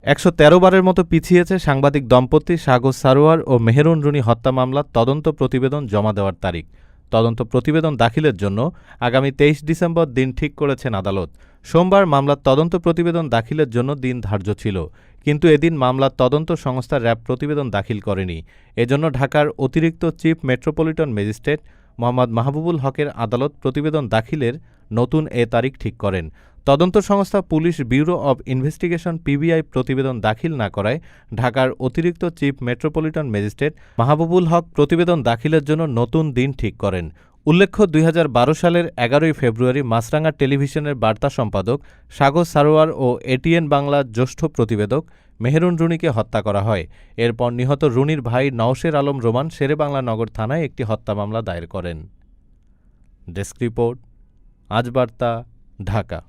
১১৩ বারের মতো পিছিয়েছে সাংবাদিক দম্পতি সাগর সারোয়ার ও মেহেরুন রুনি হত্যা মামলার তদন্ত প্রতিবেদন জমা দেওয়ার তারিখ। তদন্ত প্রতিবেদন দাখিলের জন্য আগামী ২৩ ডিসেম্বর দিন ঠিক করেছেন আদালত। সোমবার মামলার তদন্ত প্রতিবেদন দাখিলের জন্য দিন ধার্য ছিল, কিন্তু এদিন মামলার তদন্ত সংস্থা র্যাব প্রতিবেদন দাখিল করেনি। এজন্য ঢাকার অতিরিক্ত chief metropolitan magistrate Mohammad Mahbubul হকের আদালত প্রতিবেদন দাখিলের নতুন এ তারিখ ঠিক করেন। তদন্ত সংস্থা police bureau of investigation PBI প্রতিবেদন দাখিল না করায় ঢাকার অতিরিক্ত চিফ মেট্রোপলিটন ম্যাজিস্ট্রেট মাহবুবুল হক প্রতিবেদন দাখিলের জন্য নতুন দিন ঠিক করেন। উল্লেখ্য, ২০১২ সালের ১১ই ফেব্রুয়ারি মাছরাঙা টেলিভিশনের বার্তা সম্পাদক সাগর সারোয়ার ও এটিএন বাংলার জ্যেষ্ঠ প্রতিবেদক মেহেরুন রুনিকে হত্যা করা হয়। এরপর নিহত রুনির ভাই নওশের আলম রোমান শেরেবাংলা নগর থানায় একটি হত্যা মামলা দায়ের করেন। ডেস্ক রিপোর্ট, আজ বার্তা, ঢাকা।